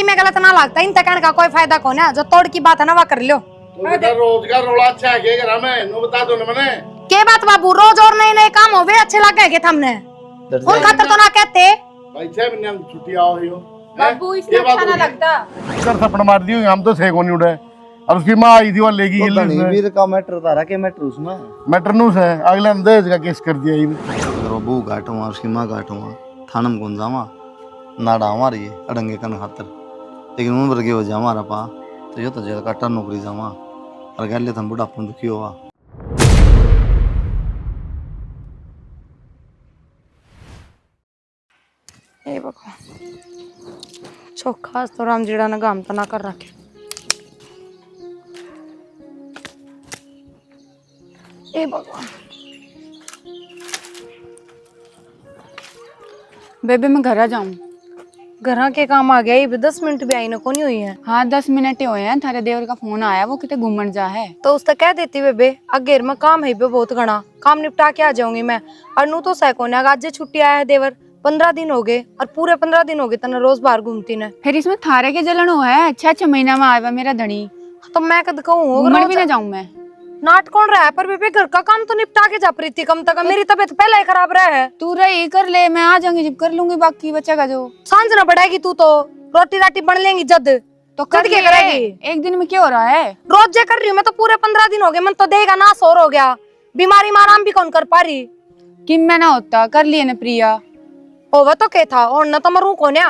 में गलत ना लगता इन कहने का कोई फायदा कौन है। जो तोड़ की बात है ना वह कर लो। रोजगार रोला अच्छा है क्या में नो बता दो ना मने के बात बाबू रोज और नए नए काम होवे अच्छे लगे के हमने उन खातर तो ना कहते भाई 6 महीने की छुट्टी आओ ही हो बाबू इसमें अच्छा ना लगता। कर थप्पड़ मार दी हम तो सही को नहीं उड़े और उसकी माँ आई थी वो लेगी नहीं वीर का मैटर तारा के मैटर उसमें मैटर नूस है अगले अंदेज का केस कर दिया ये रोबू घाटवा उसकी माँ घाटवा थानम कौन जावा नाड़ा हमारी अड़ंगे कन खातर लेकिन उन वर्गे हो जा हमारा पा तो ये तो जेल काटा नौकरी जावा और गले थम बुढ़ापन दुखी हुआ ए भगवान चोखा तो राम जीड़ा ने काम तो ना कर रखे। ए भगवान बेबे मैं घर आ जाऊं। घर के काम आ गया ये 10 मिनट भी आई ना कोनी हुई है। हाँ 10 मिनट ही हुए हैं। थारे देवर का फोन आया वो कितने घूमन जा है तो उससे कह देती बेबे अगेर में काम है बे बहुत घना काम निपटा के आ जाऊंगी मैं। और नू तो सह कोने आज छुट्टी आया है देवर 15 दिन हो गए और पूरे 15 दिन हो गए तना रोज बाहर घूमती ने। फिर इसमें थारे के जलन हुआ है। अच्छा महीना में आया मेरा धनी तो मैं कद कहूँ घूमन भी ना जाऊं मैं। नाट कौन रहा है पर बेबे घर का काम तो निपटा के जा प्रीति कम तक मेरी तबीयत पहले ही खराब रहा है। तू रही कर ले मैं आ जाऊंगी जब कर लूंगी बाकी बच्चा का जो सांझ ना बढ़ेगी तू तो रोटी राटी बन लेंगी जद तो कर के करेगी। एक दिन में क्या हो रहा है रोज जे कर रही हूँ मैं तो पूरे 15 दिन हो गए मन तो देगा ना सोर हो गया बीमारी में आराम भी कौन कर पा रही कि मैं ना होता कर लिए ना प्रिया वो तो क्या था और न तो मरू कोन्या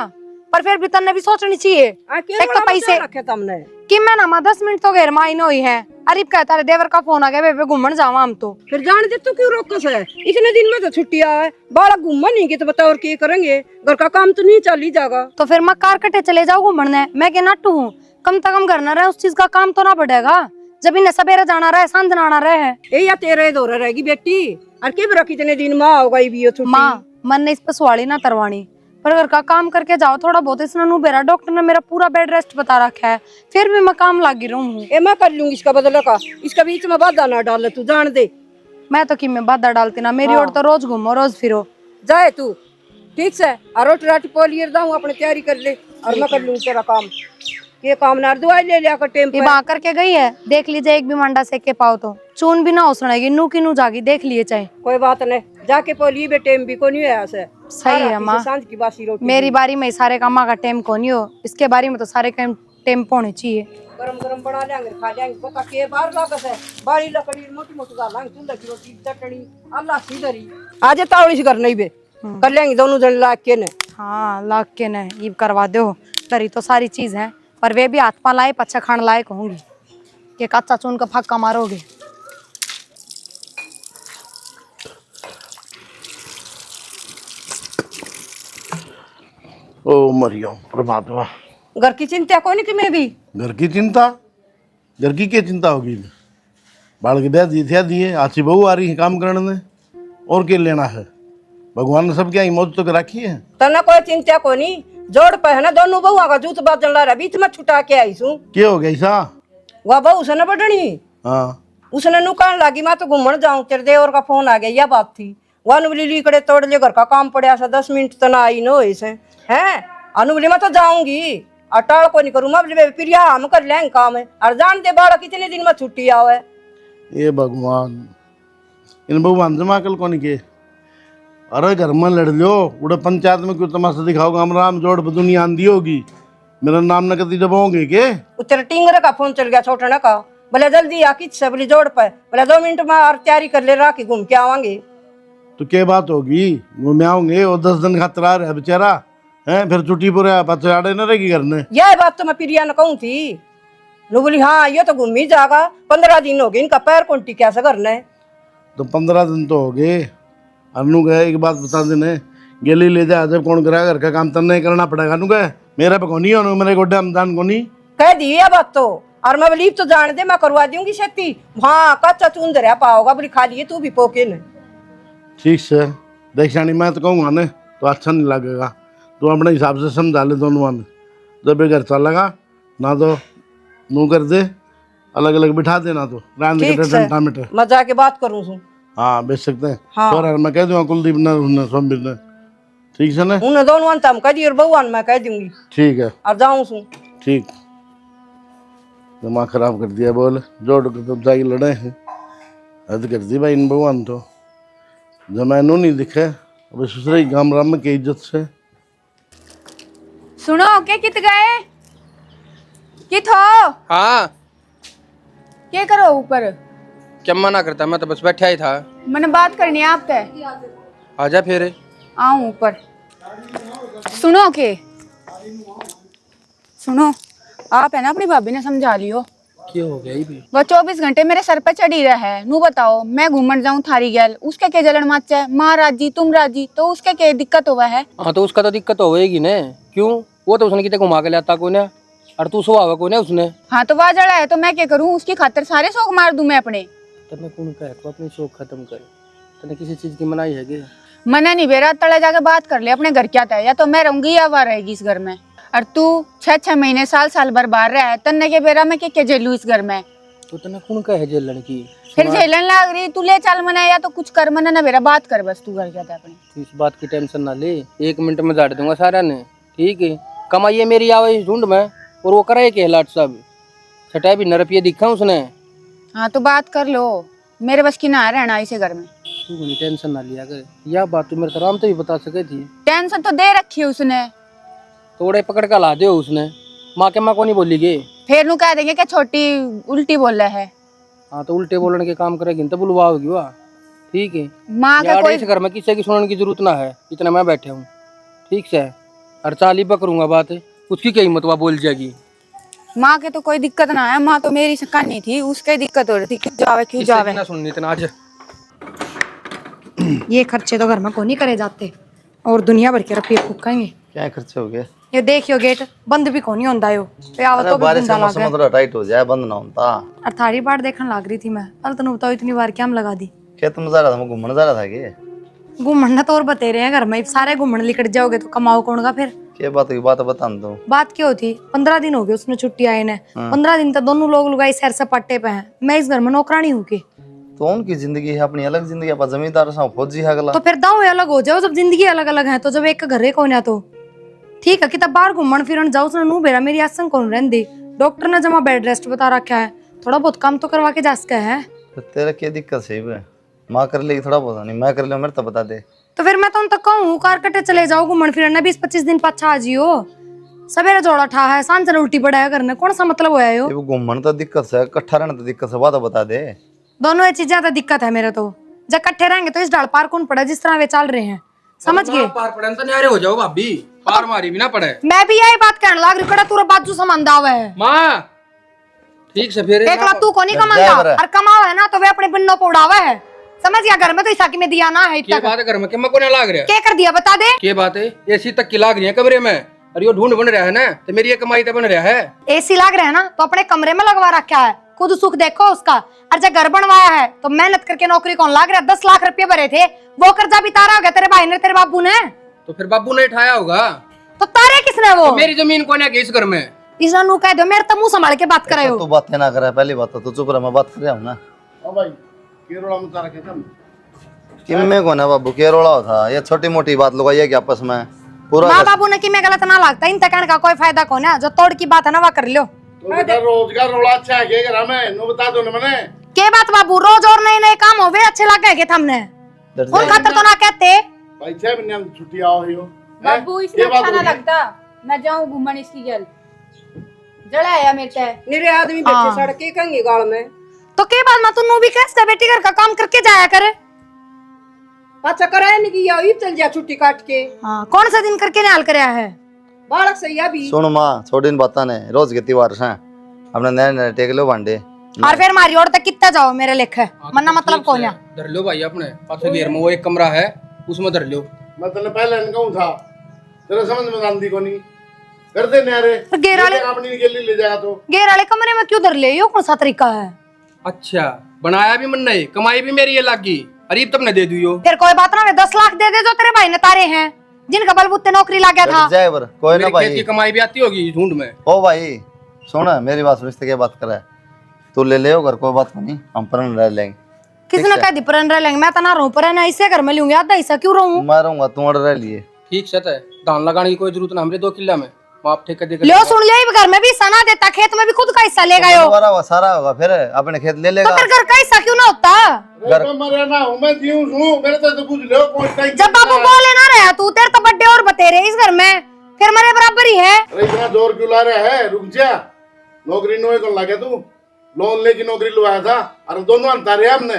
पर फिर भी तन्ने भी सोचनी चाहिए एक तो पैसे रखे तुमने कि मैं ना 10 मिनट तो घेर माइन हुई है। अरे कहता है देवर का फोन आ गया बेबे घूमन जावा हम तो फिर जान दे तू क्यों रोकस है इतने दिन में तो छुट्टी है बाला घूमन नहीं के तो बता और क्या करेंगे घर का काम तो नहीं चल ही जाएगा तो फिर मैं कार कटे चले जाऊँ घूमने मैं क्या नट्टू हूँ कम से कम घर ना रहे उस चीज का काम तो ना बढ़ेगा जब इन्हें सवेरे जाना रहे सांझ आना रहे ए या तेरे दौरा रहेगी बेटी और के बरा कितने दिन माँ होगा ये भी छुट्टी माँ मन ने इस पर सवाली ना तरवानी पर घर का काम करके जाओ थोड़ा बहुत इसने नू बेरा डॉक्टर ने मेरा पूरा बेड रेस्ट बता रखा है फिर भी मैं काम लागी रहूं। ए मैं कर लूंगी इसका बदला का इसका बीच में बाधा ना डाल तू जान दे मैं तो कि मैं बाधा डालती ना मेरी ओर तो रोज घूमो रोज फिरो जाए तू ठीक से और रोटी राटी पोलियर दाऊं अपने तैयारी कर ले और मैं कर लूंगी तेरा काम ये काम ना दवाई ले लिया कर टेम पे वहां करके गई है देख लीजिए एक भी मंडा सेक के पाओ तो चून भी ना उसनेगी नू की नू जागी देख लिए चाहे कोई बात नहीं जाके पोलिए बे टेम भी को नहीं है ऐसे सही है माँ सांझ की बासी रोटी मेरी बारी में सारे कामा का टेम को नहीं हो इसके बारी में तो सारे काम टेम होने चाहिए। गरम गरम बना लेंगे खा लेंगे पका के बाहर लागत है बारी लकड़ी मोटी मोटी डालेंगे चूल्हे की रोटी चटनी अल्लाह सीधरी आज तावड़ी से कर नहीं बे कर लेंगे दोनों जन लाग के ने। हाँ लाग के ने ये करवा दो तरी तो सारी चीज है पर वे भी हाथ पा लाए पच्छा खान लायक होंगी कि कच्चा चून का फक्का मारोगे। ओ मरियम परमात्मा घर की चिंता कोई नहीं कि मैं भी घर की चिंता घर की क्या चिंता होगी बाल के दे दिए आची बहू आ रही है काम करने और क्या लेना है भगवान ने सब क्या मौत तो रखी है तना कोई चिंता को नहीं जोड़ पे है ना दोनों बहुआ का जूत बाजन ला रहा बीच में छुटा के आई सू क्या हो गया ऐसा वह बहू से न बढ़नी हाँ उसने नुकान लागी मैं तो घूमन जाऊं तेरे देवर का फोन आ गया यह बात थी वह अनुबली लीकड़े तोड़ ले घर का काम पड़ा सा 10 मिनट तो ना आई नो इसे हैं अनुबली मैं तो जाऊंगी अटाल को नहीं करूँ मैं फिर यहाँ हम कर लेंगे काम है और जान दे बाड़ा कितने दिन में छुट्टी आवे ये भगवान इन भगवान जमा कल कौन के अरे घर में लड़ लो उड़े पंचायत में क्यों तमाशा दिखाओगे हम राम जोड़ दुनिया आंधी होगी मेरा नाम न कभी दबाओगे के तेरे टिंगरे का फोन चल गया छोटे का बोले जल्दी आ किच से बोली जोड़ पे बोले 2 मिनट में और तैयारी कर ले रहा कि घूम के आवांगे तो क्या बात होगी घूमे आओगे और 10 दिन खातर आ रहा है बेचारा है फिर छुट्टी पूरे बच्चे आड़े न रहेगी घर में यह बात तो मैं प्रिया ने कहूँ थी नु बोली हाँ ये तो घूम ही जाएगा 15 दिन हो गए इनका पैर कौन टिका से करना है तो 15 दिन तो हो गए अनु गए एक बात बता देने गेली ले जा जब कौन करेगा घर का काम तब नहीं करना पड़ेगा अनु गए मेरा पे कौन ही मेरे गोड्डे हमदान कौन ही कह दी ये बात तो और मैं बोली तो जान दे मैं करवा दूंगी खेती हाँ कच्चा चून दरिया पाओगा बोली खा लिए तू भी पोके न ठीक से देख शानी मैं तो कहूँगा ने तो अच्छा नहीं लगेगा तो अपने हिसाब से समझा ले दोनों ने जब घर चलेगा ना तो नू कर दे अलग अलग बिठा देना तो रांध के डंडा मिटे मैं जाके बात करूँ हाँ बेच सकते हैं हाँ। और मैं कह दूँगा कुलदीप ने सोमवीर ने ठीक है ना? उन दोनों अंत हम कह दी और बहुआन मैं कह दूंगी ठीक है, और जाऊं सू। ठीक। दिमाग खराब कर दिया। बोल जोड़ के तब जाके लड़े हैं, हद कर दी भाई इन भगवान तो। जमानो नहीं दिखे अब ससुरे गाम राम में की इज्जत से। सुनो के कित गए कित हो हाँ क्या करो ऊपर? क्या मना करता, मैं तो बस बैठा ही था। मैंने बात करनी है आपसे। आजा फिर। आऊं ऊपर। सुनो के सुनो, आप है ना अपनी भाभी ने समझा लियो। क्या हो गया भी? वो 24 घंटे मेरे सर पे चढ़ी रहा है। नू बताओ मैं घूमन जाऊं थारी गैल, उसके के जलन मच है। माँ राजी तुम राजी तो उसके के दिक्कत हुआ है। हाँ तो उसका तो दिक्कत होएगी ने। क्यों? वो तो उसने कितने घुमा के लाता कोने, और तू सुहावा कोने उसने। हाँ तो वह जड़ा है तो मैं क्या करूं? उसकी खातिर सारे शौक मार दूं मैं अपने। तने कौन कहे तू अपनी शौक खत्म कर? तने किसी चीज की मनाही है क्या? मना नहीं बेरा, तले जाके बात कर ले अपने घर क्या था, या तो मैं रहूंगी या वह रहेगी इस घर में। और तू 6-6 महीने साल भर बाहर रहा है, तन्ने के बेरा में क्या झेलू इस घर में? तो तने कौन कहे जेलन की? फिर झेलन लाग रही, तू ले चल मना या तो कुछ कर मना ना बेरा, बात कर बस तू घर क्या था अपने। तू इस बात की टेंशन ना ले, 1 मिनट में झाड़ दूंगा सारा ने। ठीक है, कमाइए मेरी आवाज ढूंढ में, और वो करे के लाट सब छटाई भी नरपिए दिखा उसने। हाँ तो बात कर लो, मेरे बस की ना रहना इसे घर में। तू कोई टेंशन ना लिया कर, यह बात तू मेरे तो आराम से भी बता सके थी। टेंशन तो दे रखी है उसने। थोड़े पकड़ कर ला दे उसने। माँ के माँ को नहीं बोली गे। फिर नू कह देंगे कि छोटी उल्टी बोल रहा है। हाँ तो उल्टे बोलने के काम करेगी तो बुलवा होगी वाह। ठीक है, माँ का यार कोई इस घर में किसी की सुनने की जरूरत ना है, इतना मैं बैठे हूँ। ठीक से, और चाली पकड़ूंगा बात, उसकी क्या हिम्मत वह बोल जाएगी। माँ के तो कोई दिक्कत ना है, माँ तो मेरी कहानी थी, उसके दिक्कत हो रही थी क्यों जावे क्यों किसी की जावे। ना सुननी इतना आज। ये खर्चे तो घर में को नहीं करे जाते, और दुनिया भर के रुपये फूकेंगे। क्या खर्चे हो गए? ये देखियो गेट बंद भी कोनी होंदा यो, पे आवत अरे तो भी बारिश गुंडा का लागे। मौसम थोड़ा टाइट हो जाए, बंद ना होता। और थारी बाट देखने लग रही थी मैं, कल तनु बताओ इतनी बार क्या हम लगा दी। खेत में जा रहा था, मैं घूमने जा रहा था कि घूमना तो और बते रहे हैं घर में, सारे घूमने लिकट जाओगे तो कमाओ कौन का फिर? क्या बात की बात बता दो। बात क्या होती, 15 दिन हो गए उसने छुट्टी आए ने। 15 दिन तक दोनों लोग लुगाई सैर सपाटे पे हैं, मैं इस घर में नौकरानी हूँ की। तो उनकी जिंदगी है, अपनी अलग जिंदगी, अपन जमींदार से फौजी है अगला। तो फिर दाव अलग हो जाओ, जब जिंदगी अलग अलग है तो जब एक घर को ना तो ठीक है कि तब बाहर घूमन फिरन जाओ। उसने नू बेरा मेरी आसन कौन रहती, डॉक्टर ने जमा बेड रेस्ट बता रखा है, थोड़ा बहुत काम तो करवा के जा सका है। तो तेरा क्या दिक्कत है बे? माँ कर लेगी थोड़ा बहुत, नहीं मैं कर ले मेरे तो बता दे। तो फिर मैं तो उन तक कहूँ कार कटे चले जाओ घूमन फिरन, 20-25 दिन पाछा आ जियो। सवेरे जोड़ा ठा है, सांझ उल्टी पड़ा है करने, कौन सा मतलब होया यो? ये वो घूमने तो दिक्कत है, इकट्ठा रहने तो दिक्कत है, बात बता दे। दोनों ये चीजें तो दिक्कत है मेरे तो। जब इकट्ठे रहेंगे तो इस डाल पार कौन पड़ा जिस तरह वे चल रहे हैं, समझ गए? पार पड़े तो न्यारे हो जाओ भाभी, पार मारी भी ना पड़े। मैं भी यही बात कहने लग रही, कड़ा तूरा बाजू सामान दावा है। माँ ठीक से फिर एक लाख तू को नहीं कमांदा, और कमावा है ना तो वे अपने बिन्नों को उड़ावा है, समझ गया? घर में तो इसाकी में दिया ना है क्या इतना। बात है घर में, क्या मैं को नहीं लाग रहा? क्या कर दिया बता दे? क्या बात है, एसी तक की लाग रही है कमरे में, और ये ढूंढ बन रहा है ना, तो मेरी ये कमाई तो बन रहा है। एसी लाग रहा है ना तो अपने कमरे में लगवा रखा है, खुद सुख देखो उसका। और जब घर बनवाया है तो मेहनत करके नौकरी कौन लाग रहा है? 10 लाख रुपए भरे थे, वो कर्जा भी तारा हो गया तेरे भाई ने, तेरे बाबू ने। तो फिर बाबू ने उठाया होगा। तो तारे किसने वो? तो मेरी जमीन कौन है इस घर में? इसने नू कह दो, मेरे तो मुंह संभाल के बात करे हो। तू बातें ना करे, पहली बात तो तू चुप रह, मैं बात कर रहा हूँ ना। ओ भाई केरोड़ा में तारा के तुम किम्मे को ना बाबू के रोड़ा था, ये छोटी मोटी बात लगाई है कि आपस में पूरा माँ बाबू ने कि मैं गलत ना लगता, इन तक का कोई फायदा कौन है? जो तोड़ की बात है ना वह कर लो। तो बेटा रोजगार रोड़ा अच्छा है के घर में, नो बता दो ना मैंने। के बात बाबू, रोज और नए नए काम हो वे अच्छे लग गए के हमने, उन खातर तो ना कहते। भाई 6 महीने में छुट्टी आओ ही हो। बाबू इसमें अच्छा ना लगता, मैं जाऊं घूमन इसकी गल जड़ा है मेरे ते। मेरे आदमी बैठे सड़के कहेंगे गाल में। तो के बाद में तू भी कैसे बेटी घर का काम करके जाया करे? पाछा कराया नहीं किया, ये चल जा छुट्टी काट के। हाँ, कौन सा दिन करके निहाल कराया है? बालक सही अभी। सुन माँ, छोड़ी इन बातें ने, रोज के त्योहार से अपने नए नए टेक लो भांडे। और फिर मारी और तक कितना जाओ मेरे लेखे, मन्ना मतलब कौन है? धर लो भाई अपने पास घेर में वो एक कमरा है, उसमें धर लो। मैं तेने पहले कहूँ था, तेरे समझ में आंदी को नहीं कर दे न्यारे। तो गेर वाले अपनी निकली ले जाएगा तो गेर वाले कमरे में क्यों धर ले? यो कौन सा तरीका है? अच्छा बनाया भी मन नहीं, कमाई भी मेरी ये लागी, अरीब तब न दे दियो। फिर कोई बात ना, वे 10 लाख दे दे जो तेरे भाई ने तारे हैं, जिनका बलबूते नौकरी लग गया था। जय बर कोई ना मेरे खेत की भाई। कमाई भी आती होगी झूठ में। ओ भाई सुन, मेरी बात सुन, क्या बात करे तू ले ले घर, कोई बात नहीं, हम पर रह लेंगे। किसने कह दी परन रह लेंगे? मैं तो ना रहूं पर ना, इसे घर में लूंगी, आधा हिस्सा क्यों रहूं? मैं रहूंगा, तू रह लिए। ठीक से है, धान लगाने की कोई जरूरत ना, हमरे 2 किला में आप ठेके दे लियो सुन लियो, ये घर में भी हिस्सा ना देता, खेत में भी खुद का हिस्सा लेगा यो। दोबारा वो सारा होगा फिर अपने खेत ले तो लेगा। फिर घर का हिस्सा क्यों ना होता? तो मरे ना हूं मैं, जीऊं हूं, मेरे तो कुछ लो कोई टाइम। जब बाबू बोले ना रहा तू, तेरे तो बड्डे और बतेरे इस घर में, फिर मेरे बराबर ही है। अरे इतना जोर क्यों ला रहा है? रुक जा, नौकरी नो कौन लगे तू? लोन लेके नौकरी लुआया था, अरे दोनों अंतर है हमने।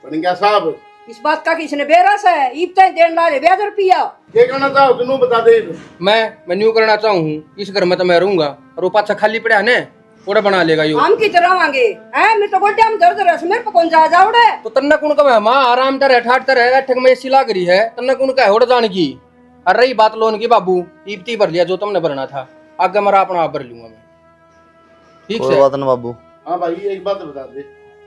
बन गया साहब, इस बात का किसने बेरस है? ईब तय देन ला ले ब्याज रुपया। ये कहना चाहो तू बता दे। मैं न्यू करना चाहूँ, इस घर में तो मैं रहूंगा, और वो पाछा खाली पड़ा है ने, पूरा बना लेगा यो। हम की तरह आएंगे हैं? मैं तो गोड्डे हम दर्द रस मेरे पे कौन जा जावड़े। तो तन्ना कौन का मां आराम तर है, ठाट तर है, ठग में सिला करी है, तन्ना कौन का है उड़ जाने की। और रही बात लोन की बाबू, ईपती भर लिया जो तुमने भरना था, आगे मेरा अपना आप भर लूंगा मैं, ठीक कोई है? बात ना बाबू। हाँ भाई एक बात बता दे,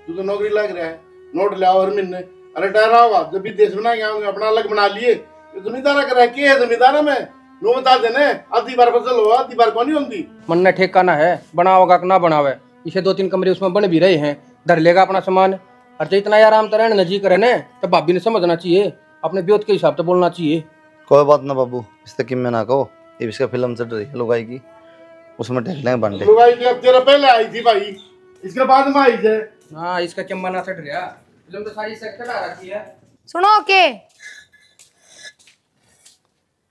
तू तो नौकरी लग रहा है, नोट ले आओ हर महीने। अरे डरा होगा जब भी देश बना के अपना अलग बना लिए। ये जमींदारा कर रहा है जमींदारा में नो बता देने, आधी बार फसल हो आधी बार कौन होती। मन ने ठेकाना है, बनाओगा कि ना बनावे, इसे 2-3 कमरे उसमें बन भी रहे हैं, धर लेगा अपना सामान। और जो इतना आराम तो रहने जी करे ने, तो भाभी ने समझना चाहिए, अपने ब्योत के हिसाब से बोलना चाहिए। कोई बात ना बाबू, इस तक में ना कहो, ये इसका फिल्म चल रही है लुगाई की, उसमें ढक लेंगे बंडे। लुगाई की अब तेरा पहले आई थी भाई, इसके बाद में आई है। हाँ, इसका चम्मा ना सट रहा, फिल्म तो सारी सेक्टर आ रखी है। सुनो के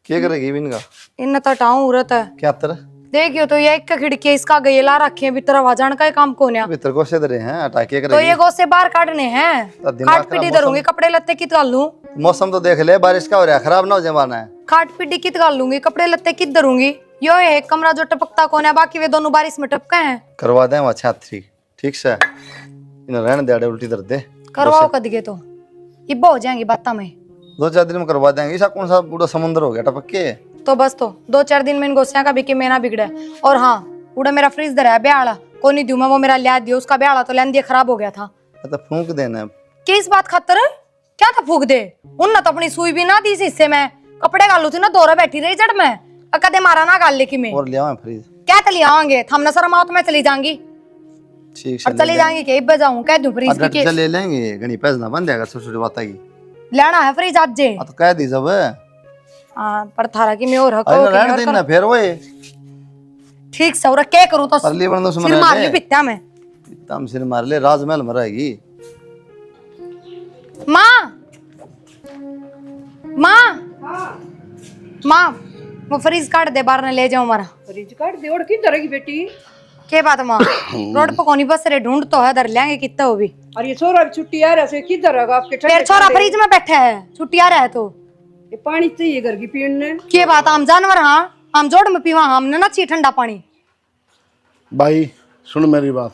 क्या करेगी इनका? इन टाऊ उरत है, क्या तर देखियो तो ये एक खिड़की इसका गयला रखे हैं, भीतर आवाज आने का ही काम कौन है? भीतर को से दरे हैं हटा के तो करेगी। ये गोसे बाहर काटने हैं, तो दिमाग खाट पीटी खराब धरूंगी, कपड़े लत्ते कित गाल लूं? मौसम तो देख ले, बारिश का हो रहा है, खराब ना हो जमाना है। खाट पीटी कित गाल लूंगी, कपड़े लत्ते कित धरूंगी? यो है एक कमरा जो टपकता कौन है, बाकी वे दोनों बारिश में टपके हैं। करवा दें वहाँ छात्री, ठीक से इन्हें रहने दे, उल्टी दर्द दे करवाओ कदगे तो इब्बा हो जाएंगी बाता में। 2-4 दिन में करवा देंगे। ऐसा कौन सा बूढ़ा समुद्र हो गया टपक के? तो बस तो 2-4 दिन में इन गोसियां का भी के मेना बिगड़ा है। और हाँ, उड़ा मेरा फ्रिज दर है ब्याला, कोई नहीं दूं मैं, वो मेरा लिया दियो, उसका ब्याला तो लेन दिया खराब हो गया था। तो फूंक देना है। किस बात खातर? क्या था फूक दे? उन तो अपनी सुई भी ना दी इस हिस्से में, कपड़े गालू थी ना, दोरा बैठी रही जड़ में, कदे मारा ना गाल लेकी में। और ले आओ फ्रिज। क्या तली आवांगे, थमना शर्म आओ तो मैं चली जाऊंगी, ठीक से और चली जाएंगी के इब्बे जाऊं, कह दूं फ्रिज की के ले लेंगे, घनी पैसा ना बन जाएगा छोटी-छोटी बात की। लेना है फ्रिज आज जे। तो कह दी सब हां पर थारा की मैं और हक अरे रहने देना फिर वो ठीक से, और क्या करूं तो परली बन दो सिर सुमन मार ली पित्ता में। तम सिर मार ले, राजमहल में रहेगी। माँ माँ वो फ्रिज काट दे, बाहर न ले जाओ हमारा फ्रिज काट दे, और की तरह की बेटी? के बात माँ? रोड पे कोनी बस रे ढूंढ तो है, धर लेंगे कितना वो भी। और ये छोरा छुट्टी आ रहा है, किधर है आपके? फिर छोरा फ्रिज में बैठा है, छुट्टी आ रहा है तो ये पानी चाहिए घर की पीने। के बात? हम जानवर, हाँ हम जोड़ में पीवा, हमने ना चाहिए ठंडा पानी। भाई सुन मेरी बात,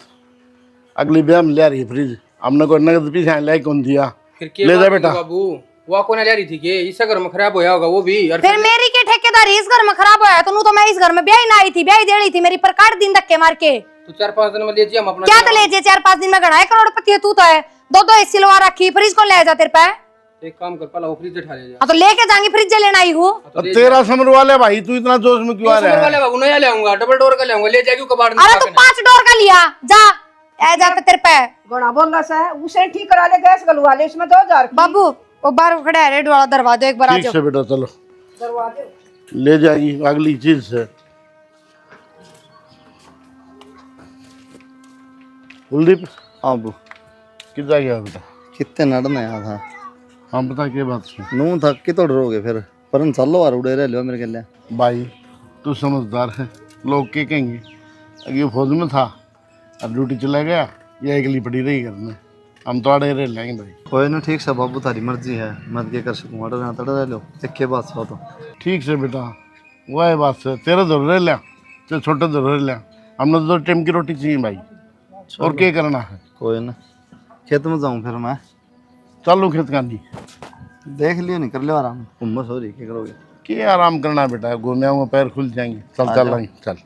अगली ब्याह में ले रही है फ्रिज, हमने कोई नगद पीछे ले कौन दिया। फिर के ले जा बात बेटा। बाबू, वो कौन ले रही थी के इस घर में खराब होया होगा वो भी। और फिर मेरी के ठेकेदारी इस घर में खराब होया तो नू तो मैं इस घर में ब्याह ही ना आई थी, ब्याह ही दे रही थी मेरी पर, काट दिन धक्के मार के। तो 4-5 दिन में ले हम अपना। क्या तो ले जे 4-5 दिन में गढ़ाए करोड़पति है तू तो है, 2-2 एसी लगा रखी, फ्रिज को ले जा तेरे पे। एक काम कर, पहला वो फ्रिज उठा ले जा। हाँ तो लेके जाएंगे, फ्रिज लेना आई हूँ। अब तेरा समर वाले भाई, तू इतना जोश में क्यों आ रहा है? वाले बाबू नया ले आऊंगा, डबल डोर का ले आऊंगा, ले जाके कबाड़ में। अरे तू 5 डोर का लिया, जा ऐ जाते तेरे पे। घना बोल रहा है, उसे ठीक करा ले, गैस गलवा ले, इसमें 2000 की। बाबू वो बाहर खड़ा है, रेड वाला दरवा दो एक बार, आ ठीक जाओ। से बेटा चलो, दरवाजे ले जाएगी अगली चीज से। कुलदीप हाँ बू, कितना गया बेटा? कितने नड़ने आया था? हाँ बता क्या बात सुन। नू थक के तो डरोगे फिर, पर चलो यार उड़े रह लो मेरे के लिए। भाई तू समझदार है, लोग क्या कहेंगे? अभी वो फौज में था, अब ड्यूटी चला गया, ये अगली पड़ी रही घर में, हम तो आड़े रह लेंगे भाई। कोई ना, ठीक से बाबू तारी मर्जी है, मत के कर सकूँ, अड़े ना तड़े रह लो, एक के बात सो तो ठीक से बेटा, वो है बात से, तेरे दर रह लिया चाहे छोटे दर रह लिया, हमने तो टाइम की रोटी चाहिए भाई, और क्या करना है? कोई ना, खेत में जाऊँ फिर मैं। चलो खेत का नहीं, देख लियो, नहीं कर लियो आराम, उम्र हो रही क्या करोगे? क्या आराम करना है बेटा, घूमे आऊँगा पैर खुल जाएंगे। चल चल रही चल।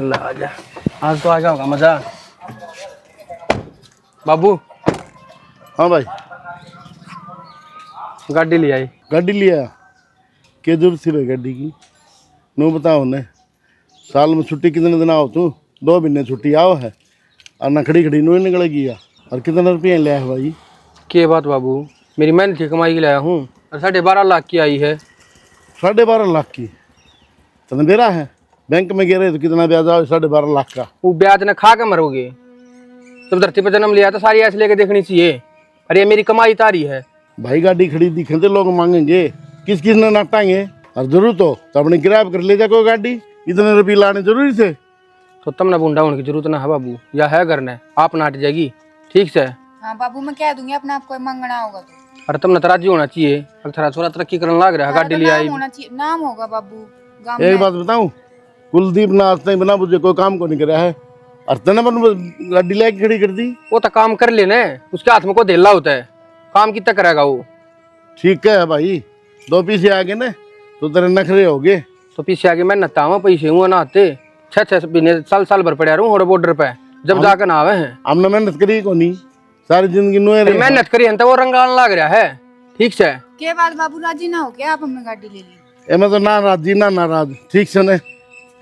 ला आजा, आज तो आ जाओगा मजा। बाबू हाँ भाई, गाड़ी ले आई। गाड़ी लिया, क्या जरूरत थी भाई गाड़ी की? नो बताओ ने, साल में छुट्टी कितने दिन आओ तू? 2 महीने छुट्टी आओ है, और ना खड़ी खड़ी नो निकल गया। और कितने रुपये लिया है भाई? के बात बाबू, मेरी मेहनत की कमाई की लाया हूँ, और 12.5 लाख की आई है। 12.5 लाख की तने बेरा है। बैंक में गिरे तो कितना ब्याज आओ? 12.5 लाख का। वो ब्याज ने खा के मरोगे। जब धरती पर जन्म लिया तो सारी ऐसे लेके देखनी चाहिए। अरे ये मेरी कमाई तारी है। भाई गाड़ी खड़ी दिखे तो लोग मांगेंगे, किस किस ने नाटाएंगे। और जरूरत हो तो अपने किराए कर ले जा कोई गाड़ी, इतने रुपये लाने जरूरी थे। तो तुमने बूंदा होने की जरूरत ना है बाबू, या है घर ने आप नाट जाएगी। ठीक से। हाँ बाबू मैं कह दूंगी अपने आप को मांगना होगा तो। अरे तुमने तो राजी होना चाहिए। अगर थारा छोरा तरक्की करने लग रहा है, गाड़ी ले आई। नाम होना चाहिए, नाम होगा बाबू गाँव एक में। बात बताऊं, कुलदीप ना आज तक बिना बुझे कोई काम को नहीं कराया है। और तने बन गाड़ी लेके खड़ी कर दी। वो तो काम कर लेने, उसके हाथ में को धेला होता है। काम कितना करेगा वो। ठीक है भाई, 2 पीछे आ गए ना तो तेरे नखरे हो गए। तो पीछे आके मैं नहाता हूँ, पैसे हुआ नहाते 6-6 महीने साल भर पड़ा रहूँ और बॉर्डर पे जब जाकर ना आवे हैं। हमने मेहनत करी को नहीं, सारी जिंदगी नुए फिर मेहनत करी है तो वो रंग लाने लग रहा है। ठीक से। के बाद बाबू राजी ना हो क्या आप हमें गाड़ी ले ली? एमे तो ना राजी ना नाराज। ठीक से ने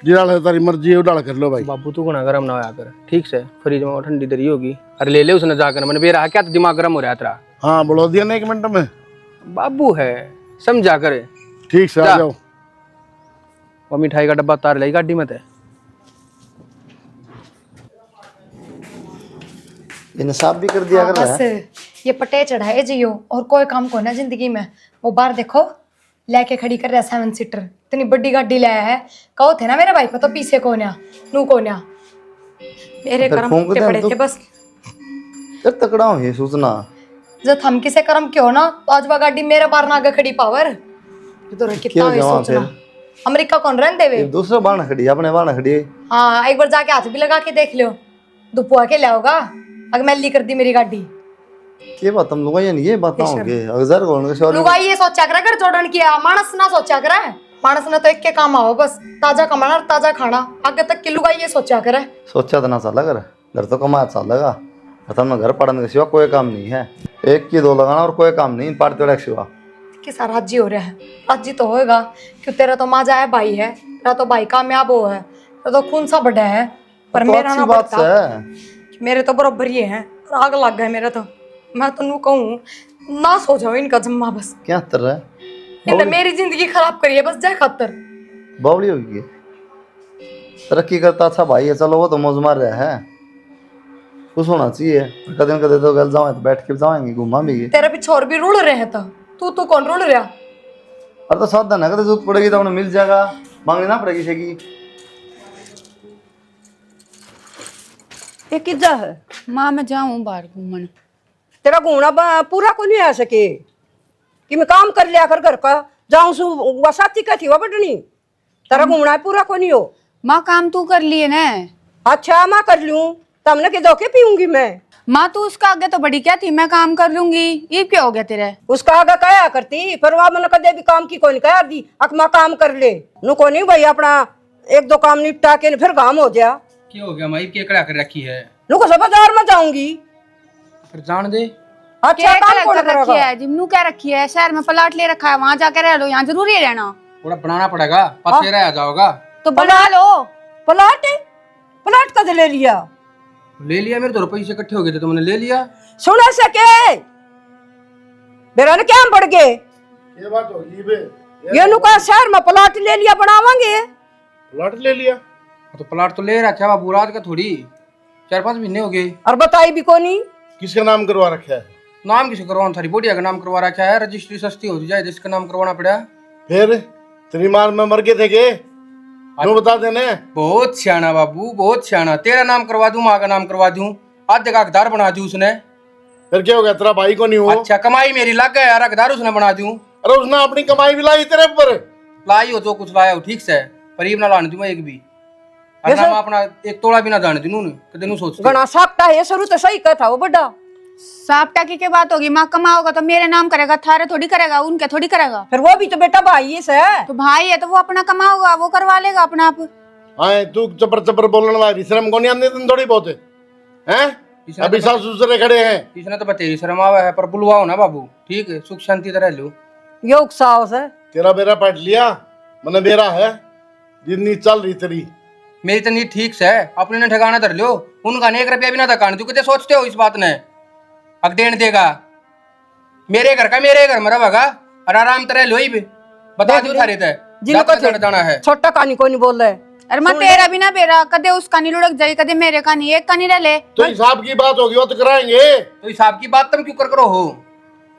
जिड़ा है तारी मर्जी है उड़ाल कर लो भाई। बाबू तू गुना गरम ना होया कर। ठीक से। फ्रिज में ठंडी दरी होगी। अरे ले ले उसने जाकर, मैंने बेरा क्या तो दिमाग गर्म हो रहा है तेरा। हाँ बोलो दिया ना 1 मिनट में। बाबू है समझा करे। ठीक से आ जा। जाओ। वो मिठाई का डब्बा तार लाई गाड़ी में थे। इंसाफ भी कर दिया हाँ, कर रहा है। बस ये पटे चढ़ाए जियो और कोई काम को ना जिंदगी में। वो बाहर देखो लेके खड़ी कर रहा 7 सीटर, इतनी बड़ी गाड़ी लाया है। कहो थे ना मेरे भाई को तो पीछे कोन्या नू कोन्या मेरे फिर कर्म फूंक के दे पड़े तो। थे बस। यार तकड़ा हो ये सोचना। जब थमकी से कर्म क्यों ना तो आज वह गाड़ी मेरे बार ना आगे खड़ी पावर। ये तो कितना क्यों है जवाब सोचना। फिर? अमेरिका कौन रहने देवे। ये दूसरा बाण खड़ी है, अपने बाण खड़ी है। हाँ एक बार जाके हाथ भी लगा के देख लियो, दुपुआ के लाओगा अगर मैली कर दी मेरी गाड़ी। के बात हम लोग ये बात होंगे अगर कौन के सवाल। लुगाई ये सोचा करे कर जोड़न किया, मानस ना सोचा करे। मानस ने तो एक के काम आओ बस, ताजा कमाना और ताजा खाना। आगे तक की लुगाई ये सोचा करे। सोचा तो ना साला कर, घर तो कमाया साल लगा। हमने घर पढ़ने के सिवा कोई काम नहीं है। 1 की 2 लगाना और कोई काम नहीं पार्टी के सिवा। किसा राजी हो रहा है? राजी तो होएगा क्यों, तेरा तो माजा है भाई है, तेरा तो भाई कामयाब हो है, तेरा तो खून सा बड़ा है। पर तो मेरा अच्छी ना बात बढ़ता। है। मेरे तो बराबर ही है, आग लग गया मेरा तो। मैं तो नू कहूँ ना सो जाओ इनका जम्मा बस। क्या तर रहा है? इन्हें मेरी जिंदगी खराब करी है बस जय खातर। बावली होगी। तरक्की करता अच्छा भाई है, चलो वो तो मौज मार रहा है, खुश होना चाहिए। कदम कदे तो गल जाओ तो बैठ के जाएंगे घुमा भी। तेरे पीछे और भी रुड़ रहे हैं तो तू कौन रुड़ रहा? अरे तो सावधान है, कदे जरूरत पड़ेगी तो उन्हें मिल जाएगा, मांगनी ना पड़ेगी शेगी। ये किजा है? माँ मैं जाऊँ बाहर घूमने। तेरा घूमना पूरा को नहीं आ सके कि मैं काम कर लिया कर घर का जाऊं सु वसाती का थी वह बढ़नी। तेरा घूमना पूरा को नहीं हो। माँ काम तू कर लिए ना। अच्छा मैं कर लूं तमने के धोखे पीऊंगी मैं। माँ तू उसका आगे तो बड़ी क्या थी, मैं काम कर लूंगी। ये क्या हो गया तेरे? उसका आगे कया करती पर वह मैंने कदे भी काम की कोई नहीं कह दी अक माँ काम कर ले नु को नहीं भाई अपना 1-2 काम निपटा के फिर काम हो गया। क्या हो गया माई, क्या कड़ा कर रखी है? नु को सब बाजार में जाऊंगी। फिर जान दे। अच्छा क्या काम कौन कर रखी करेगा? है? जिम्नू क्या रखी है? शहर में प्लाट ले रखा है, वहां जाकर रह लो। यहाँ जरूरी है रहना? थोड़ा बनाना पड़ेगा, पसेरा आ जाओगा। तो बना लो। प्लाट प्लाट कद ले लिया? ले लिया, मेरे तो पैसे इकट्ठे हो गए थे तो मैंने ले लिया। सुना सके मेरा ने क्या बढ़ गए ये बात होगी बे। ये नुका शहर में प्लाट ले लिया बनावांगे। प्लॉट ले लिया तो प्लाट तो ले रखा बाबू, रात का थोड़ी 4-5 महीने हो गए। और बताई भी कोनी किसका नाम करवा रखा है? नाम किसे करवाना? थारी बोडिया का नाम करवा रखा है, रजिस्ट्री सस्ती हो जाए जिसका नाम करवाना पड़ा। फिर तेरी मार में मर गए थे के नो बता देने। बहुत सियाना बाबू, बहुत सियाना। तेरा नाम करवा दूं, माँ का नाम करवा दूं, आधे का हकदार बना दूं उसने। फिर क्या हो गया, तेरा भाई को नहीं हो? अच्छा कमाई मेरी लग गया यार, हकदार उसने बना दूं। अरे उसने अपनी कमाई भी लाई तेरे ऊपर। लाई हो जो कुछ लाया हो, ठीक से परीब ना लाने दूं एक भी। और ना मैं अपना 1 तोड़ा भी ना जाने दूं कदे नु सोच घना सापटा है शुरू तो सही कथा वो बड़ा साफ टाकी की बात होगी। माँ कमाओगा तो मेरे नाम करेगा, थारे थोड़ी करेगा, उनके थोड़ी करेगा। फिर वो भी तो बेटा भाई है से। तो भाई है तो वो अपना कमाओगा, वो करवा लेगा अपना आप। हाँ तू चपर चपर बोलने वाली शर्म को नहीं आने तुम थोड़ी बहुत हैं? अभी सास ससुर खड़े हैं। इसने तो बतेरी शर्म आवा है, पर बुलवाओ ना बाबू, ठीक है? सुख शांति तरह लो। योग साहस है तेरा बेरा पट लिया, मैंने बेरा है जितनी चल रही तेरी। मेरी तो नींद ठीक से है, अपने ने ठिकाना धर लो। उनका 1 रुपया भी ना ठिकाना तू कितने सोचते हो इस बात ने? हक देन देगा मेरे घर का, मेरे घर में रहेगा और आराम तरह लो ही भी। बता दियो थारे तय जिनको जाकर जाना है। छोटा कहानी को नहीं बोल रहे। अरे मैं तेरा भी ना बेरा, कदे उसका नहीं लुढ़क जाए, कदे मेरे का नहीं, एक का नहीं रले। तो हिसाब की बात होगी वो तो कराएंगे। तो हिसाब की बात तुम क्यों कर करो हो?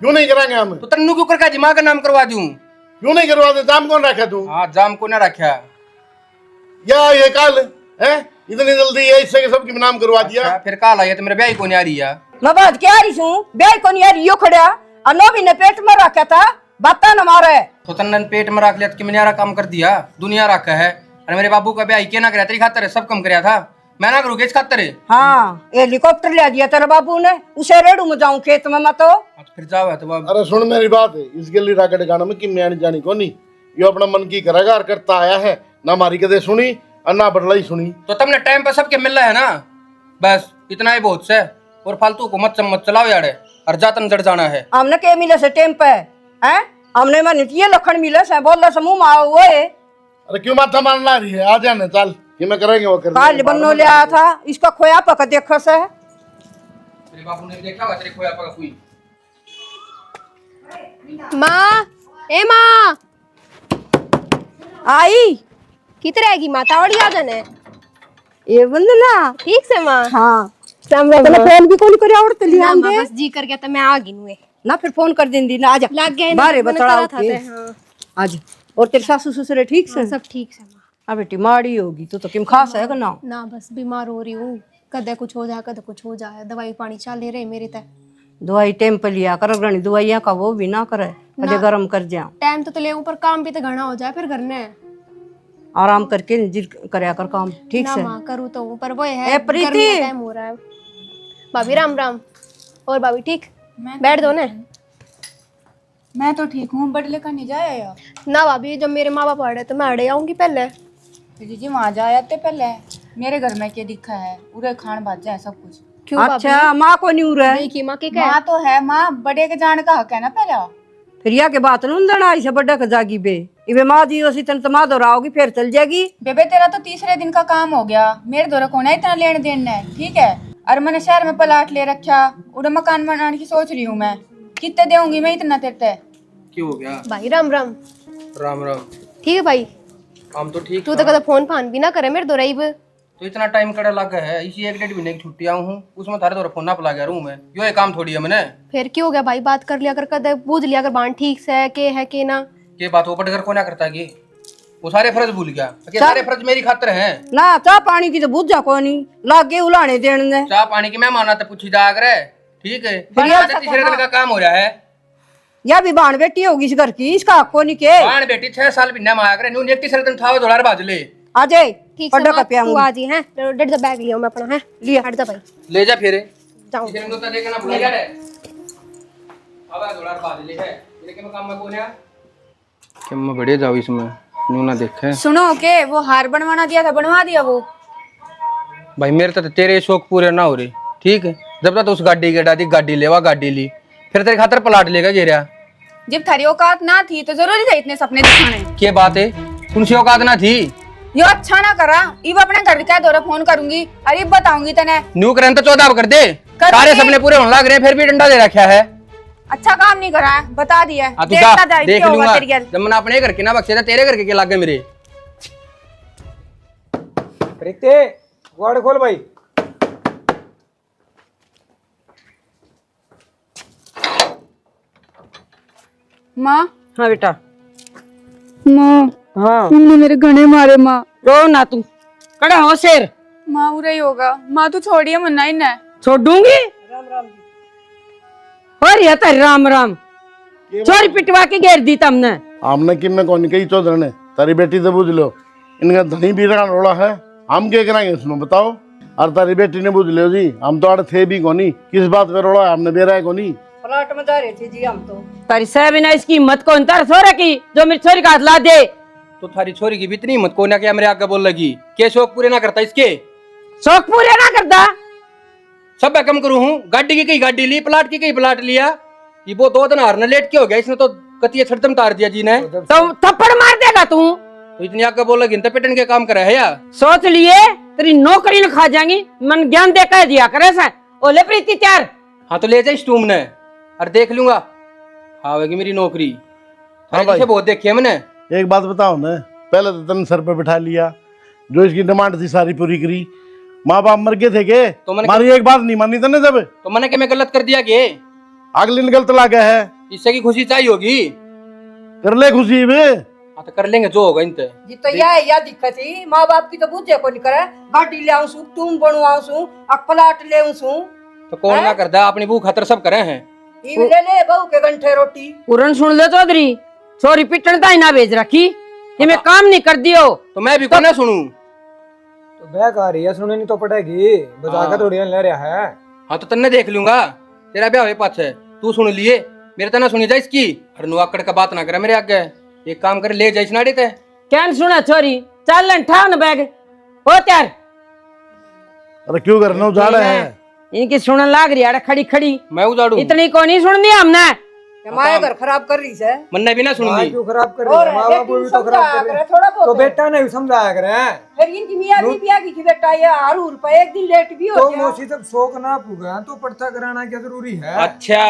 क्यों नहीं कराएंगे हम? तो तन्नू क्यों करके दिमाग का नाम करवा दूं? क्यों नहीं करवा दे? दाम कौन रखा तू? हाँ जाम को ना रखा। या ये काल है इतनी जल्दी ये इससे सबके नाम करवा दिया। अच्छा, फिर काल आई तो मेरे ब्याह को नहीं आ रही है। मैं बात क्या आ रही हूँ, ब्याह को नहीं आ रही, यो खड़ा अनोबी ने पेट में रखा था, बाता न मारे। तो तन्नन पेट में रख लिया तो मैंने यारा काम कर दिया, दुनिया रखा है। अरे मेरे बाबू का ब्याह के ना कराया तेरी खातर है, सब कम कराया था, मैं ना करूँ किस खातर है? हाँ हेलीकॉप्टर ले दिया तेरे बाबू ने, उसे रेडू में जाऊं खेत में मैं तो। हाँ, तो फिर जाओ है तो बाबू। अरे सुन मेरी बात है, इसके लिए राकेट गाना में कि मैं जानी को नहीं, यो अपना मन की करेगा और करता आया है ना, हमारी कदे सुनी और ना बदलाई सुनी। तो तुमने टाइम पे सबके मिल रहा है ना, बस इतना ही बहुत से, और फालतू को मत चलाओ यार, और जातन जड़ जाना है। हमने के मिले से टेम पे हैं, हमने मन ये लखन मिले से बोल रहा मुंह माओ वो है। अरे क्यों माथा मारना रही है? आ जाने चल कि मैं करेंगे वो कर काल बन्नो ले आया था, इसका खोया पका देखो से। तेरे बाबू ने देखा होगा तेरे खोया पका कोई। माँ, ए माँ, आई किधर रहेगी माता और आ जाने? ये वंदना ठीक से माँ। हाँ सामने तो फोन भी कोनी करे और तली ना आंदे माँ, बस जी कर गया तो मैं आ गई नुए। ना, फिर फोन कर देंदी ना, आजा लग गए बारे बतड़ा था हाँ। आज। और तेरे सासू ससुरे ठीक से? सब ठीक से माँ। अब बेटी माड़ी होगी तू तो किम खास है ना? ना बस बीमार हो रही हूँ, कदे कुछ हो जाए कदे कुछ हो जाए, दवाई पानी चल रहे मेरे तय। दवाई टाइम पे लिया कर, अग्रणी दवाइयां का वो भी ना करे, कदे गरम कर जा। टाइम तो ले ऊपर काम भी तो घना हो जाए फिर घर ने। आराम करके जिद करया कर काम ठीक ना से। माँ करूँ तो हूँ, पर वो है ए प्रीति, टाइम हो रहा है। भाभी राम राम। और भाभी ठीक? बैठ दो ने। मैं तो ठीक हूँ, बडले का नहीं जाया यार। ना भाभी जब मेरे माँ बाप आ रहे तो मैं अड़े आऊंगी पहले। जी वहाँ जाया ते पहले, मेरे घर में क्या दिखा है, उरे खान बाज जाए सब कुछ। क्यों अच्छा माँ को नहीं उरे? भाभी की माँ के क्या? माँ तो है, माँ बड़े के जान का हक है ना पहला। फिर या के बात लुंदन आई से बड्डा का जागी बे, इवे माँ दी ओसी तन तमा दोराओगी फिर चल जाएगी। बेबे तेरा तो तीसरे दिन का काम हो गया, मेरे दौरा कौन है इतना लेन देन है, ठीक है। और मैंने शहर में प्लाट ले रखा, उड़े मकान बनाने की सोच रही हूँ मैं, कितने देऊंगी मैं इतना तेरे? क्यों हो गया? भाई राम राम। राम राम। ठीक है भाई, हम तो ठीक तू तो कदा फोन फान भी ना करे मेरे दो रही। तो इतना टाइम कड़ा लगा है, इसी 1 महीने की छुट्टी आऊँ हूँ, उसमें तारे दौरा फोन ना पला गया रूम में, यो ये काम थोड़ी है मैंने। फिर क्यों हो गया भाई, बात कर लिया कर, कदे पूछ लिया कर बाण ठीक से है के ना। ये बात वो पटकर को ना करता कि वो सारे फर्ज भूल गया कि सारे फर्ज मेरी खातर हैं। ना चाह पानी की तो बुझा को नहीं लागे उलाने देने। चाह पानी की मैं माना तो पूछी जा करे, ठीक है। तीसरे दिन का काम हो रहा है, या भी बाण बेटी होगी इस घर की, इसका हक को नहीं के। बाण बेटी 6 साल बिना माया करे, न्यू तीसरे दिन ठावे धोलार बाज ले। आ जाए ठीक से पड्डा का माँ, पिया तू आ जी हैं, डेढ़ द बैग लिया मैं अपना है लिया। हट जा भाई ले जा फिर जाऊं। तीसरे दिन तो देखना भूल गया रे, अब धोलार बाज ले है मेरे के काम में कौन है कि मैं बढ़िया जाऊं इसमें न्यू ना देखे। सुनो के वो हार बनवाना दिया था, बनवा दिया वो? भाई मेरे तो तेरे शौक पूरे ना हो रहे, ठीक है। जब तक उस गाड़ी के डादी गाड़ी लेवा गाड़ी ली, फिर तेरे खातर प्लाट लेगा घेरा। जब थारी औकात ना थी तो जरूरी था इतने सपने दिखाने? क्या बात है, उनसे औकात ना थी? यो अच्छा ना करा, इब अपने घर का दौरा फोन करूंगी, अरे बताऊंगी तने। न्यू करें तो 14 कर दे, सारे सपने पूरे होने लग रहे हैं, फिर भी डंडा दे रखा है। अच्छा काम नहीं करा है, बता दिया है। हाँ, तू देखता जा, जा, देख क्या होगा लूंगा तेरी गल। जब मैंने अपने घर के ना बख्शे थे, तेरे घर के लागे मेरे। रिते वाड़ खोल भाई। माँ, हाँ बेटा। माँ हाँ तुमने मेरे घने मारे माँ। रो ना तू, कड़ा हो शेर। माँ उरे ही होगा, माँ तू छोड़िए मन्ना ही ना। छोड़ दूंगी। और ये तो राम राम चोरी पिटवा के घेर दी तुमने। हमने कि मैं कौन कही चौधर ने तारी बेटी तो बुझ लो, इनका धनी बीरा रोड़ा है, हम क्या कराएंगे इसमें बताओ। और तारी बेटी ने बुझ लो जी, हम तो आड़े थे भी कोनी, किस बात का रोड़ा है, हमने बेरा है कोनी। प्लाट में जा रहे थे जी हम तो। तारी साहब ने इसकी हिम्मत कौन तार छोरा की जो मेरी छोरी का हाथ ला दे। तो थारी छोरी की भी इतनी हिम्मत को ना क्या मेरे आगे बोल लगी, के शौक पूरे ना करता इसके? शौक पूरे ना करता? सब मैं कम करूँ हूँ, गाड़ी की कई गाड़ी ली, प्लाट की कई प्लाट लिया, ये वो 2 दिन हारने लेट के हो गया, इसने तो कतिया छड़दम तार दिया जी ने। तो थप्पड़ मार देगा तू। तो इतनी आगे बोल लगी तो पिटन के काम करे है या? सोच लिए तेरी नौकरी न खा जाएंगी, मन ज्ञान दे कह दिया करे से। ओले प्रीति त्यार। हाँ तो ले जाइए तुमने और देख लूंगा, आवेगी मेरी नौकरी। अरे भाई। पीछे बहुत देखी है मैंने। एक बात बताओ ना, पहले तो तन सर पे बिठा लिया, जो इसकी डिमांड थी सारी पूरी करी। माँ बाप मर गए थे के? तो मैंने हमारी एक बात नहीं मानी तने जब तो मैंने क्या मैं गलत कर दिया कि? अगले निकल तो लागे है, इससे की खुशी चाहिए होगी। कर ले खुशी में। हाँ तो कर लेंगे जो होगा इनते। जी तो यह दिक्कत ही माँ बाप की तो बुझे को नहीं करे। गाड़ी ले आऊं सू, तुम बनवाऊं सू, प्लाट ले आऊं सू, तो कौन ना करता, अपनी भूख खतर सब करे हैं। ई ले ले बहू के गंठे रोटी। पूरन सुन ले चौधरी, छोरी पिटन ताई ना भेज रखी, कि मैं काम नहीं कर दियो। तो मैं भी कौन सुनूं? तो बैग आ रही है, सुने नहीं तो पड़ेगी, बजा के थोड़ी ले रहा है। हाँ तो तन्ने देख लूंगा, तेरा ब्याह हुए पाछ है, तू सुन लिए, मेरे तना सुनी जा इसकी। और नुआकड़ का बात ना करे मेरे आगे। एक काम करे, ले जाइस नाड़ी ते। क्या सुना छोरी, चल ठाव न बैग हो त्यार। अरे क्यों करना, उजाड़ है। इनकी सुनन लाग रही है खड़ी खड़ी, मैं उजाड़ू? इतनी को नहीं सुन दिया हमने। माए घर खराब कर रही है। मन्ने भी ना सुन माँ दी। क्यों खराब कर रही और है? माँ बाप भी तो खराब कर रहे हैं। थोड़ा तो बहुत बेटा नहीं समझाया करे। फिर इनकी मियाँ बीबी आ गई थी बेटा, ये आरू रुपए एक दिन लेट भी हो तो गया। मौसी जब शौक ना पूगा तो पर्चा कराना क्या जरूरी है? अच्छा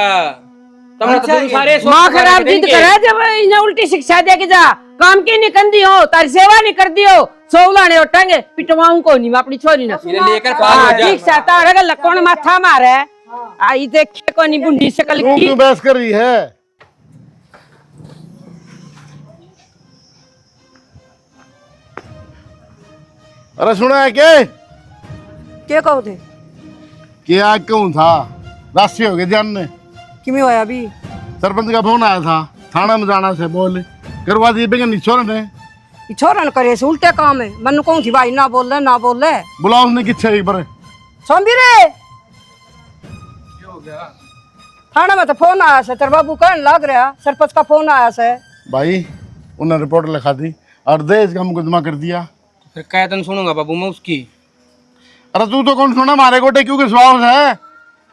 तुमने तो अच्छा, तुम सारे सोच माँ के खराब करके जिद देंगे। करे जब इन्हें उल्टी शिक्षा दे के जा, काम की नहीं कर दी हो, तारी सेवा नहीं कर दी हो, सोवलाने उठाएंगे पिटवाऊं को नहीं मैं अपनी छोरी ना। इन्हें लेकर पार हो जा। ठीक से तारे का लकोण माथा मारे, आई देखे को नहीं बुंडी शकल तू की। क्यों बहस कर रही है? अरे सुना है क्या कहो थे? क्या क्यों था, राशि हो गए जानने। किमें होया अभी? सरपंच का फोन आया था, थाना में जाना से बोल करवा दिए बेगन निचोर ने। छोरन करे से उल्टे काम है। मनु कहूं थी भाई ना बोल ले ना बोल ले। बुलाओ उसने किच्छे एक बार। सोमबी रे थाना में तो फोन आया से, तेरे बाबू कहने लग रहा सरपंच का फोन आया से। भाई उन्हें रिपोर्ट लिखा दी और दहेज का मुकदमा कर दिया। फिर कहतन सुनूंगा बाबू मैं उसकी। अरे तू तो कौन सुना, मारे गोटे क्यों के स्वभाव है।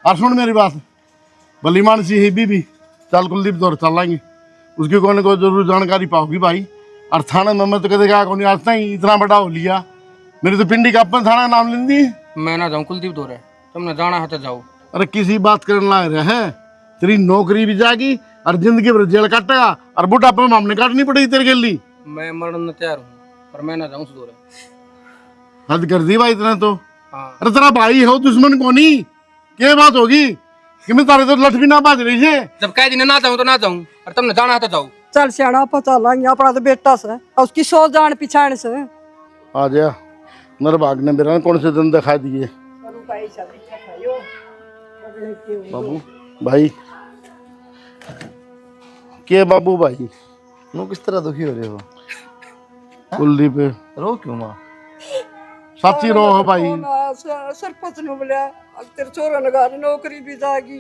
और सुन मेरी बात, भली मानसी है बीबी, चल कुलदीप दौर चलाएंगे, उसकी कोई न कोई जरूर जानकारी पाओगी भाई। और थाने में मैं तो कदे क्या कौन आज तक इतना बड़ा हो लिया, मेरी तो पिंडी का अपन थाना नाम लेंदी। मैं ना जाऊं कुलदीप दौरे, तुमने जाना है तो जाओ। अरे किसी बात करने लाग रहे हैं, तेरी नौकरी भी जाएगी और जिंदगी भर जेल काटेगा और बुढ़ापे में हमने काटनी पड़ेगी तेरे के लिए। मैं मरने में तैयार हूँ, पर मैं ना जाऊं उस दौरे। हद कर दी भाई इतना तो। हाँ अरे तेरा भाई हो दुश्मन कौनी, क्या बात होगी कि मैं तारे तो लठ भी ना बाज रही है। जब कह दिन ना जाऊं तो ना जाऊं, और तुमने जाना है तो जाओ। चल सियाना पता लाएंगे अपना तो बेटा से और उसकी सोच जान पिछाड़ से। आ जा मेरे भाग ने मेरा कौन से दिन दिखा दिए। बाबू भाई के बाबू भाई नो किस तरह दुखी हो रहे हो? कुलदीप रो क्यों माँ? साची रो हो भाई। सरपंच ने बोला तेरे छोरा लगा नौकरी भी जाएगी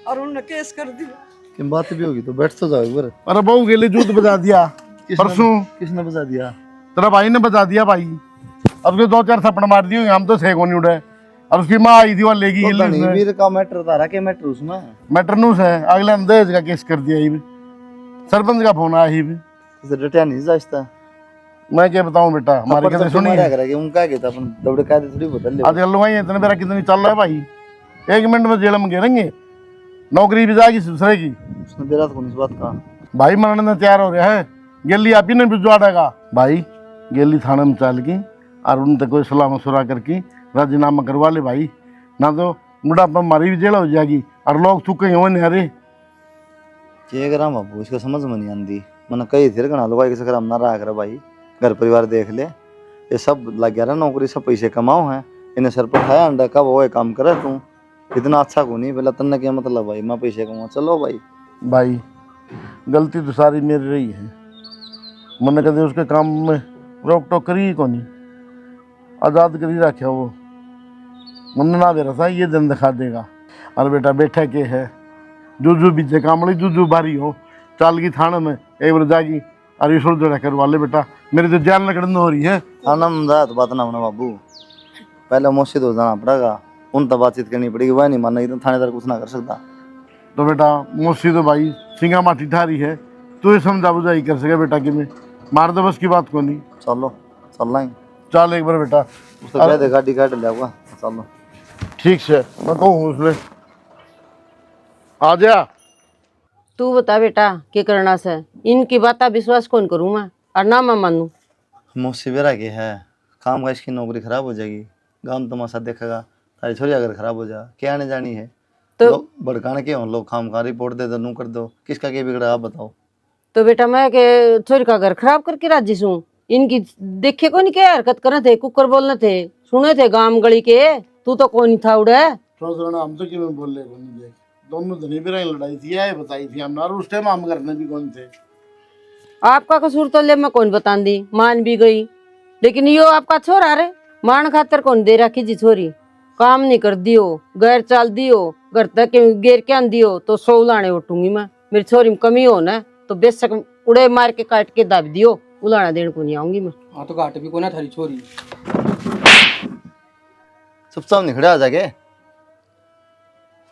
और उन्होंने केस कर दिया। कि बात भी होगी तो बैठ तो जाओ एक बार। अरे बहू के लिए जूत बजा दिया परसों, किसने बजा दिया? तेरा भाई ने बजा दिया भाई। अब उसके 2-4 थप्पड़ मार दिए, हम तो थे को नहीं उड़े। और उसकी माँ आई थी वो लेगी पता नहीं वीर का मैटर था के मैटर उसमें मैटरनूस है, अगले ने दहेज का केस कर दिया। ही भी सरपंच का फोन आया ही भी। इसे डटिया नहीं जाचता। मैं क्या बताऊं बेटा, हमारी कहते सुनी मारा करेगा उनका कहता अपन दौड़े कायदे थोड़ी बदल ले। आज हलवाई इतने मेरा कितनी चल रहा है भाई, 1 मिनट में जेल में गिरेंगे, नौकरी भी जाएगी दूसरे की। उसने बेरा तो इस बात का भाई मरने में तैयार हो रहा है, गेली आप ही ने भिजवाड़ेगा भाई। गेली थाने में चल की और उन तक कोई सलाह मशुरा करके राजीनामा करवा ले भाई, ना तो बुढ़ापा हमारी भी जेल हो जाएगी और लोग चुके हो नहीं। अरे ये करा बाबू, इसका समझ में नहीं आती। मैंने कही थी गणा लो भाई किसी हम ना रहा कर भाई, घर परिवार देख ले, ये सब लग गया नौकरी, सब पैसे कमाओ हैं, इन्हें सर पर खाया अंडा कब वो काम करे तू इतना अच्छा को नहीं पहले तन्ने क्या मतलब भाई, मैं पैसे कमाऊँ चलो भाई। भाई गलती तो सारी मेरी रही है, मैंने कभी उसके काम में रोक टोक करी ही को नहीं, आज़ाद करी रखा वो। मैंने ना बेरा था ये दिन दिखा देगा। अरे बेटा बैठे के है जूझू बीजे कामड़ी जूझू बारी हो, चाल की थाने में एक बार जाएगी अरे छोड़ जोड़ा करवा ले बेटा, मेरी तो जान लगन हो रही है। थाना में जाए तो बात ना होना बाबू, पहले मुझसे तो जाना पड़ेगा, उन तब बातचीत करनी पड़ेगी, वह नहीं मानना तो थानेदार कुछ ना कर सकता। तो बेटा मुझसे तो भाई सिंगा माटी ठारी है, तू ही समझा बुझाई कर सके बेटा कि मैं मार दो बस की बात को नहीं। चलो चल रहा चल एक बार बेटा, उसको कह दे गाड़ी काट ले आऊँगा। चलो ठीक से मैं कहूँ उसमें आ जा। तू बता बेटा क्या करना से इनकी बात विश्वास कौन करूं मैं और ना मैं मानू। मुझसे बेरा के है काम का इसकी नौकरी खराब हो जाएगी, गांव में तमाशा देखेगा, तारी छोरी अगर खराब हो जा क्या आने जानी है। तो लोग भड़काने के हों, लोग खाम खा रिपोर्ट दे दो नू कर दो, किसका क्या बिगड़ा आप बताओ। तो बेटा मैं के छोरी का घर खराब करके राजी हूँ। इनकी देखे को नहीं क्या हरकत करे थे, कुकर बोलने थे, सुने थे गांव गली के। तू तो कौन था उड़े। तो हम तो क्यों बोल रहे कौन देख, दोनों धनी भी लड़ाई थी या बताई थी हमने, और उस टाइम हम करने भी कौन थे। आपका कसूर तो ले मैं कौन बता दी, मान भी गई, लेकिन यो आपका छोरा रे मान खातर कौन दे रखी जी छोरी। काम नहीं कर दियो, गैर चाल दियो, घर तक गेर क्या दियो तो 100 उलाने उठूंगी मैं। मेरी छोरी में कमी हो ना तो बेशक उड़े मार के काट के दाब दियो, उलाना देने को नहीं आऊंगी मैं। हाँ तो घाट भी को ना थारी छोरी। चुपचाप निखड़े आ जाके,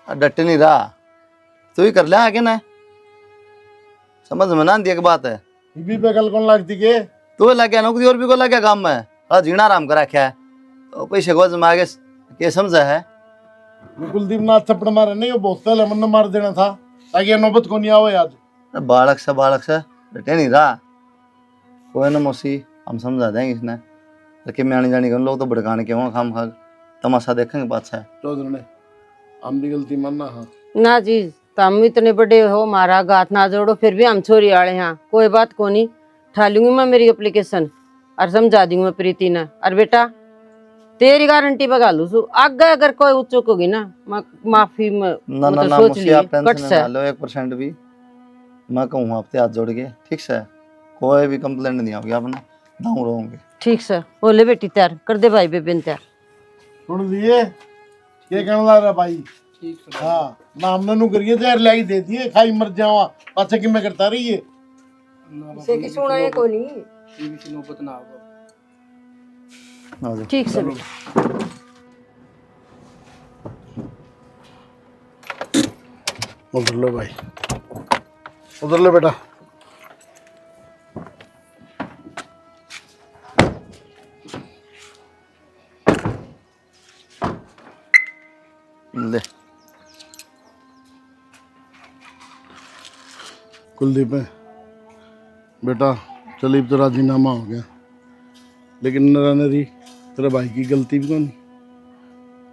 डटे नहीं रहा तो ही कर ले आगे ना, समझ में ना दिया की बात है। बीबी पे कल कौन लगती के, तो लग गया नौकरी और भी को लग गया काम में, जीना आराम करा क्या है तो पैसे को में आगे के समझा है। कुलदीप नाथ थप्पड़ मारे नहीं, वो बोतल है मन मार देना था ताकि ये नौबत को नहीं आवे आज। बालक से डटे नहीं रहा कोई ना मौसी, हम समझा देंगे इसने, लेकिन मैं आने जाने के लोग तो भड़काने के हों खाम खा तमाशा देखेंगे बादशाह। चौधरी ने हम भी गलती मानना। हाँ ना जी तुम इतने बड़े हो, मारा गात ना जोड़ो, फिर भी हम छोरी आले हैं, कोई बात को नहीं, ठा लूंगी मैं मेरी एप्लीकेशन और समझा दूंगी मैं प्रीति ने। और बेटा तेरी गारंटी बगा लू सु आगे अगर कोई उच्चक होगी ना माफी में ना ना मतलब ना सोच मुझे लिए आप कट टेंशन से। ना लो 1% भी, मैं कहूँ आपसे हाथ जोड़ के, ठीक से कोई भी कंप्लेंट नहीं होगी, आपने दाऊ रहोगे। ठीक से बोले बेटी तैयार कर दे भाई बेबे तैयार। सुन दिए ये कहने लग रहा भाई। ठीक है हाँ ना हमने नु करिए तो यार लाई दे दिए, खाई मर जावा पाछे कि मैं करता रही है। इसे की सुना है को नहीं। ये भी नौबत ना होगा। आ जाओ। ठीक से बेटा। उधर लो भाई, उधर लो बेटा। ले कुलदीप है बेटा, चलीब तो राजीनामा हो गया, लेकिन नरा नरी तेरे भाई की गलती भी कौन,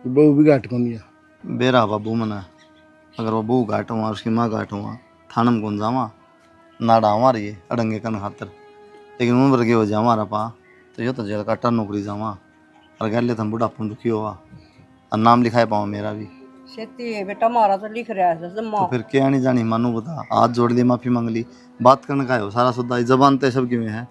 बहू भी घाट कौन दिया। बेरा बाबू मना, अगर वो बहू घाट हुआ उसकी माँ घाट हुआ थाना में कौन जावा, नाड़ा हमारी है अड़ंगे कन खातर, लेकिन उन वर्गे हो जा हमारा पा तो ये तो जेल काटा नौकरी जावा, और गैले तुम बुढ़ापा में दुखी हुआ और नाम लिखाए पाओ मेरा भी। खेती है बेटा, मारा तो लिख रहा है तो फिर क्या नहीं जानी मानू बता, हाथ जोड़ दी माफी मांग ली, बात करने का है सारा सुधा, जबान तो सब में है,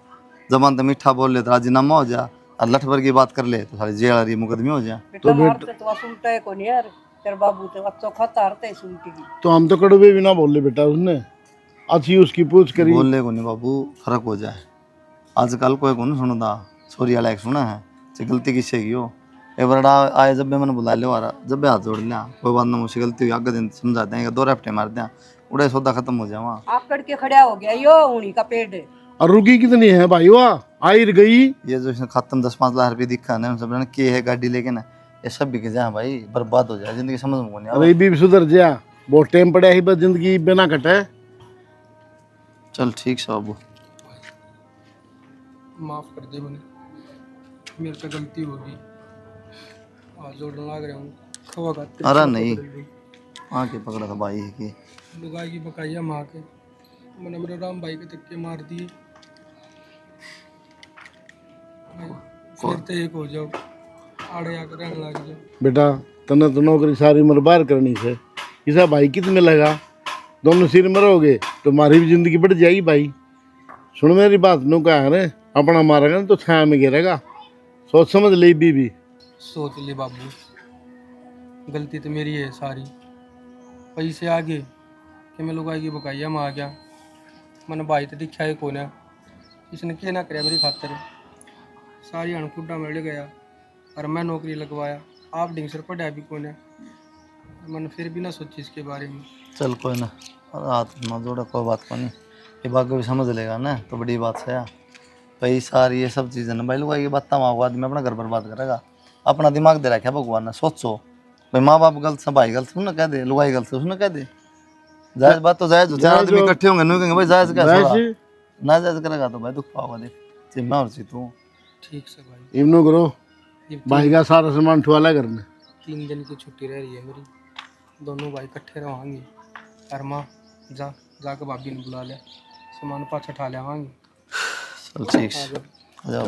जबान तो मीठा बोल ले तो राजीनामा हो जा, और लठ भर की बात कर ले तो सारी जेल रही मुकदमे हो जा। बेटा मारते तो सुनता है को नहीं यार, तेरे बाबू तो अच्छा खाता है सुनती की। तो हम तो कड़वे भी ना बोले बेटा, उसने अच्छी उसकी पूछ करी। बोलने को नहीं बाबू, फर्क हो जाए, आजकल कोई को नहीं सुनता, छोरी वाला एक सुना है से गलती किससे की हो, एक बार आए जब मैंने बुला लो आ रहा, जब हाथ जोड़ लिया कोई बात ना, मुझसे गलती हुई आगे दिन समझा देंगे, 2 रफ्टे मार दें उड़े सौदा खत्म हो जाए वहाँ। आप करके खड़ा हो गया यो उन्हीं का पेड़ है। और रुकी कितनी है भाई, वाह आई गई। ये जो इसने खत्म 10-5 लाख रुपये दिखा ना, सब ने के है गाड़ी लेके ना, ये सब बिक जाए भाई, बर्बाद हो जाए जिंदगी, समझ में नहीं अरे भी सुधर जा, बहुत टाइम पड़ा ही, बस जिंदगी बिना कटे। चल ठीक से बाबू, माफ कर दे मैंने, मेरे पे गलती होगी, आज जोड़ने लग रहा हूँ खवा का। अरे नहीं आके पकड़ा था भाई की लुगाई की बकाइया माँ के, मैंने मेरे राम भाई के धक्के मार दिए, फिर तो एक हो जाओ, आड़े आकर रहने लग जाओ। बेटा तने तो नौकरी सारी उम्र बार करनी से, किसा भाई कितने लगा, दोनों सिर मरोगे तो हमारी भी जिंदगी बढ़ जाएगी भाई। सुन मेरी बात, नो क्या है अपना मारेगा तो छाया में गिरेगा, सोच समझ ले भी। सोच ले बाबू, गलती तो मेरी है सारी, पैसे आगे कि मैं लुगाई की बकाइया में आ गया, मैंने भाई तो दिखा है कौन है, इसने क्या ना करे मेरी खातिर, सारी अणखुड्डा मिल गया और मैं नौकरी लगवाया, आप डिंगसर पढ़ा भी कौन है, मैंने फिर भी ना सोची इसके बारे में। चल कोई ना, हाथ ना जोड़ा कोई बात को नहीं, ये बात को भी समझ लेगा ना तो बड़ी बात से यार, भाई सारी ये सब चीज़ें ना भाई लुगाई की बात तमाम आदमी अपना घर बर्बाद करेगा, अपना दिमाग दे रखा है भगवान ने, सोचो भाई माँ बाप गलत से भाई गलत उसने कह दे, लुगाई गलत उसने कह दे, जायज बात तो जायज हो, चार जायज आदमी हो। इकट्ठे होंगे नहीं कहेंगे भाई जायज क्या छोरा, वैसे ना जायज करेगा तो भाई दुख पाओगा। देख चिम्मा और सी तू ठीक से भाई, इमनो करो ये भाई का सारा सामान ठुआला करने 3 दिन की छुट्टी रह रही है मेरी, दोनों भाई इकट्ठे रहेंगे। और माँ जाकर भाभी ने बुला ले, सामान पाछा ठा ले आवांगे। चल ठीक है, आ जाओ।